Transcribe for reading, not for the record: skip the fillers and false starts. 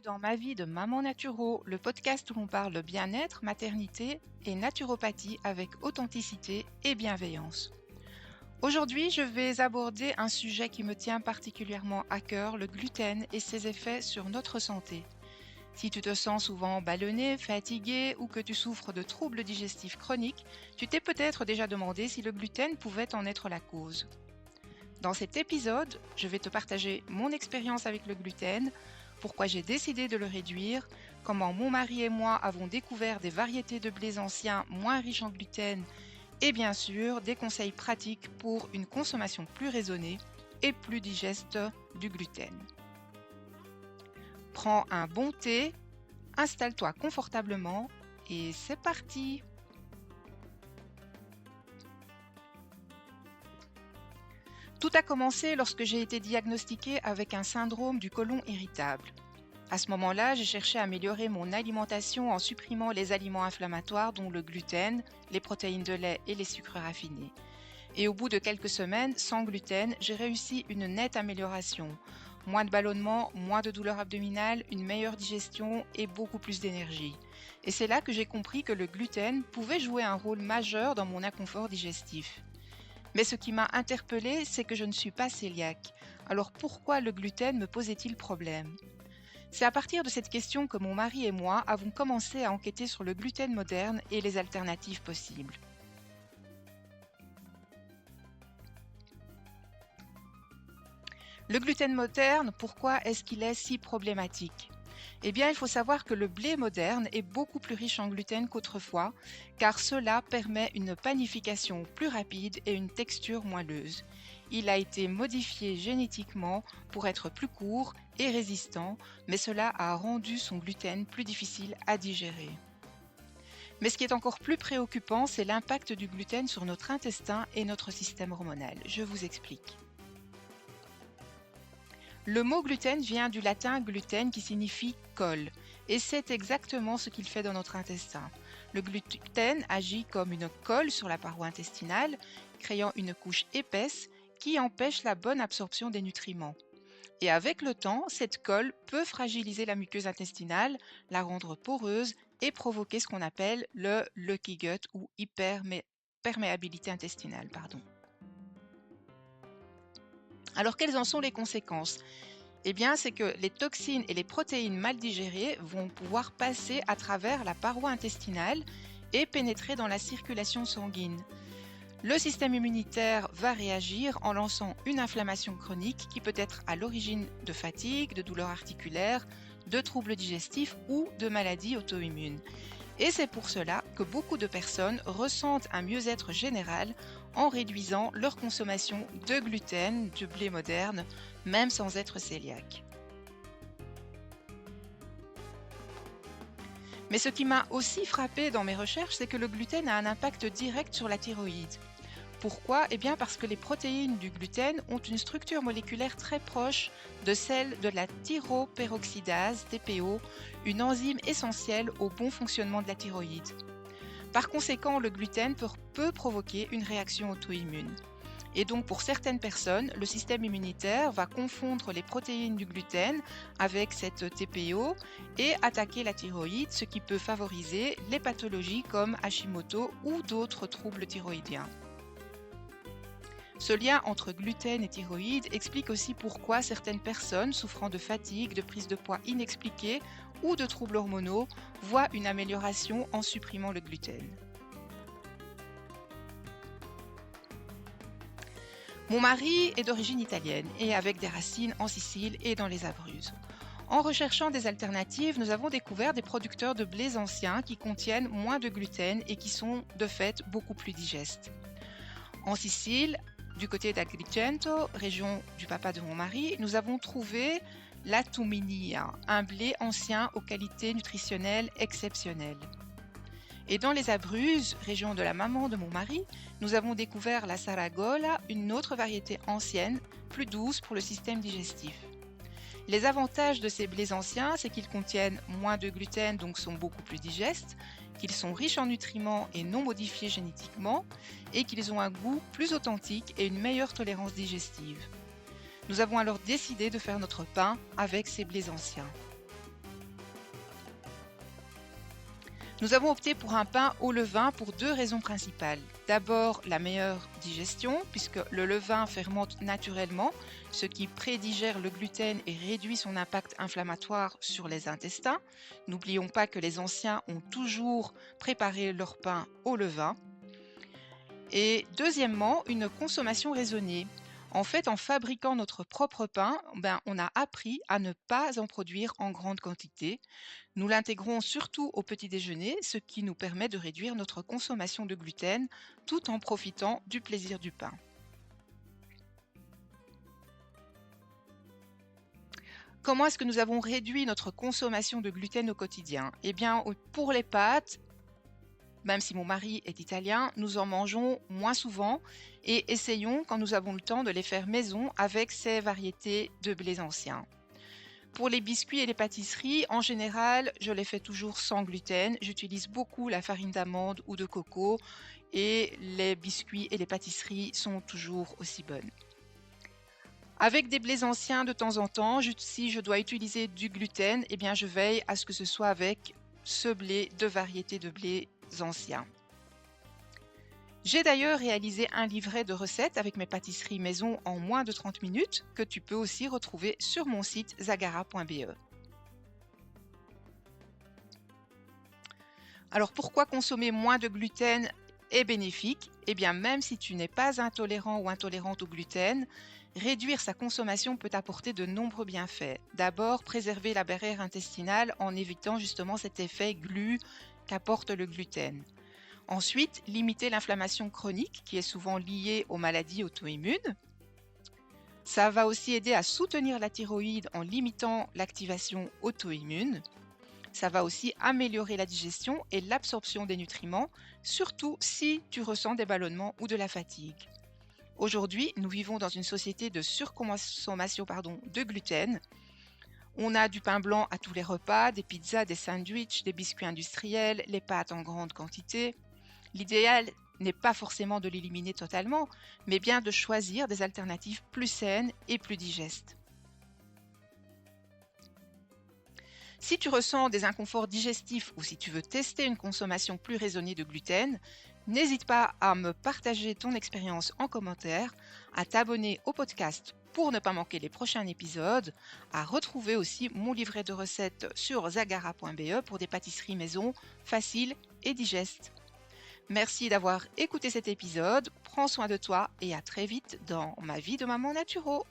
dans Ma vie de maman naturo, le podcast où l'on parle bien-être, maternité et naturopathie avec authenticité et bienveillance. Aujourd'hui, je vais aborder un sujet qui me tient particulièrement à cœur, le gluten et ses effets sur notre santé. Si tu te sens souvent ballonné, fatigué ou que tu souffres de troubles digestifs chroniques, tu t'es peut-être déjà demandé si le gluten pouvait en être la cause. Dans cet épisode, je vais te partager mon expérience avec le gluten, pourquoi j'ai décidé de le réduire, comment mon mari et moi avons découvert des variétés de blés anciens moins riches en gluten et bien sûr des conseils pratiques pour une consommation plus raisonnée et plus digeste du gluten. Prends un bon thé, installe-toi confortablement et c'est parti! Tout a commencé lorsque j'ai été diagnostiquée avec un syndrome du côlon irritable. À ce moment-là, j'ai cherché à améliorer mon alimentation en supprimant les aliments inflammatoires dont le gluten, les protéines de lait et les sucres raffinés. Et au bout de quelques semaines, sans gluten, j'ai réussi une nette amélioration. Moins de ballonnements, moins de douleurs abdominales, une meilleure digestion et beaucoup plus d'énergie. Et c'est là que j'ai compris que le gluten pouvait jouer un rôle majeur dans mon inconfort digestif. Mais ce qui m'a interpellée, c'est que je ne suis pas cœliaque. Alors pourquoi le gluten me posait-il problème ? C'est à partir de cette question que mon mari et moi avons commencé à enquêter sur le gluten moderne et les alternatives possibles. Le gluten moderne, pourquoi est-ce qu'il est si problématique ? Eh bien, il faut savoir que le blé moderne est beaucoup plus riche en gluten qu'autrefois, car cela permet une panification plus rapide et une texture moelleuse. Il a été modifié génétiquement pour être plus court et résistant, mais cela a rendu son gluten plus difficile à digérer. Mais ce qui est encore plus préoccupant, c'est l'impact du gluten sur notre intestin et notre système hormonal. Je vous explique. Le mot gluten vient du latin gluten qui signifie colle, et c'est exactement ce qu'il fait dans notre intestin. Le gluten agit comme une colle sur la paroi intestinale, créant une couche épaisse qui empêche la bonne absorption des nutriments. Et avec le temps, cette colle peut fragiliser la muqueuse intestinale, la rendre poreuse et provoquer ce qu'on appelle le leaky gut ou hyperperméabilité intestinale. Alors quelles en sont les conséquences ? Eh bien, c'est que les toxines et les protéines mal digérées vont pouvoir passer à travers la paroi intestinale et pénétrer dans la circulation sanguine. Le système immunitaire va réagir en lançant une inflammation chronique qui peut être à l'origine de fatigue, de douleurs articulaires, de troubles digestifs ou de maladies auto-immunes. Et c'est pour cela que beaucoup de personnes ressentent un mieux-être général en réduisant leur consommation de gluten, du blé moderne, même sans être cœliaque. Mais ce qui m'a aussi frappé dans mes recherches, c'est que le gluten a un impact direct sur la thyroïde. Pourquoi ? Eh bien parce que les protéines du gluten ont une structure moléculaire très proche de celle de la thyroperoxydase, TPO, une enzyme essentielle au bon fonctionnement de la thyroïde. Par conséquent, le gluten peut provoquer une réaction auto-immune. Et donc pour certaines personnes, le système immunitaire va confondre les protéines du gluten avec cette TPO et attaquer la thyroïde, ce qui peut favoriser les pathologies comme Hashimoto ou d'autres troubles thyroïdiens. Ce lien entre gluten et thyroïde explique aussi pourquoi certaines personnes souffrant de fatigue, de prise de poids inexpliquée ou de troubles hormonaux voient une amélioration en supprimant le gluten. Mon mari est d'origine italienne et avec des racines en Sicile et dans les Abruzzes. En recherchant des alternatives, nous avons découvert des producteurs de blés anciens qui contiennent moins de gluten et qui sont de fait beaucoup plus digestes. En Sicile, du côté d'Agrigento, région du papa de mon mari, nous avons trouvé la Tuminia, un blé ancien aux qualités nutritionnelles exceptionnelles. Et dans les Abruzzes, région de la maman de mon mari, nous avons découvert la Saragola, une autre variété ancienne, plus douce pour le système digestif. Les avantages de ces blés anciens, c'est qu'ils contiennent moins de gluten, donc sont beaucoup plus digestes, qu'ils sont riches en nutriments et non modifiés génétiquement, et qu'ils ont un goût plus authentique et une meilleure tolérance digestive. Nous avons alors décidé de faire notre pain avec ces blés anciens. Nous avons opté pour un pain au levain pour deux raisons principales. D'abord, la meilleure digestion, puisque le levain fermente naturellement, ce qui prédigère le gluten et réduit son impact inflammatoire sur les intestins. N'oublions pas que les anciens ont toujours préparé leur pain au levain. Et deuxièmement, une consommation raisonnée. En fait, en fabriquant notre propre pain, on a appris à ne pas en produire en grande quantité. Nous l'intégrons surtout au petit déjeuner, ce qui nous permet de réduire notre consommation de gluten tout en profitant du plaisir du pain. Comment est-ce que nous avons réduit notre consommation de gluten au quotidien? Eh bien, pour les pâtes, même si mon mari est italien, nous en mangeons moins souvent et essayons, quand nous avons le temps, de les faire maison avec ces variétés de blés anciens. Pour les biscuits et les pâtisseries, en général, je les fais toujours sans gluten. J'utilise beaucoup la farine d'amande ou de coco et les biscuits et les pâtisseries sont toujours aussi bonnes. Avec des blés anciens de temps en temps, si je dois utiliser du gluten, eh bien je veille à ce que ce soit avec ce blé de variété de blés anciens. J'ai d'ailleurs réalisé un livret de recettes avec mes pâtisseries maison en moins de 30 minutes que tu peux aussi retrouver sur mon site zagara.be. Alors pourquoi consommer moins de gluten est bénéfique? Eh bien même si tu n'es pas intolérant ou intolérante au gluten, réduire sa consommation peut apporter de nombreux bienfaits. D'abord, préserver la barrière intestinale en évitant justement cet effet glu qu'apporte le gluten. Ensuite, limiter l'inflammation chronique qui est souvent liée aux maladies auto-immunes. Ça va aussi aider à soutenir la thyroïde en limitant l'activation auto-immune. Ça va aussi améliorer la digestion et l'absorption des nutriments, surtout si tu ressens des ballonnements ou de la fatigue. Aujourd'hui, nous vivons dans une société de surconsommation de gluten. On a du pain blanc à tous les repas, des pizzas, des sandwichs, des biscuits industriels, les pâtes en grande quantité. L'idéal n'est pas forcément de l'éliminer totalement, mais bien de choisir des alternatives plus saines et plus digestes. Si tu ressens des inconforts digestifs ou si tu veux tester une consommation plus raisonnée de gluten, n'hésite pas à me partager ton expérience en commentaire, à t'abonner au podcast pour ne pas manquer les prochains épisodes, à retrouver aussi mon livret de recettes sur zagara.be pour des pâtisseries maison faciles et digestes. Merci d'avoir écouté cet épisode, prends soin de toi et à très vite dans ma vie de maman naturo.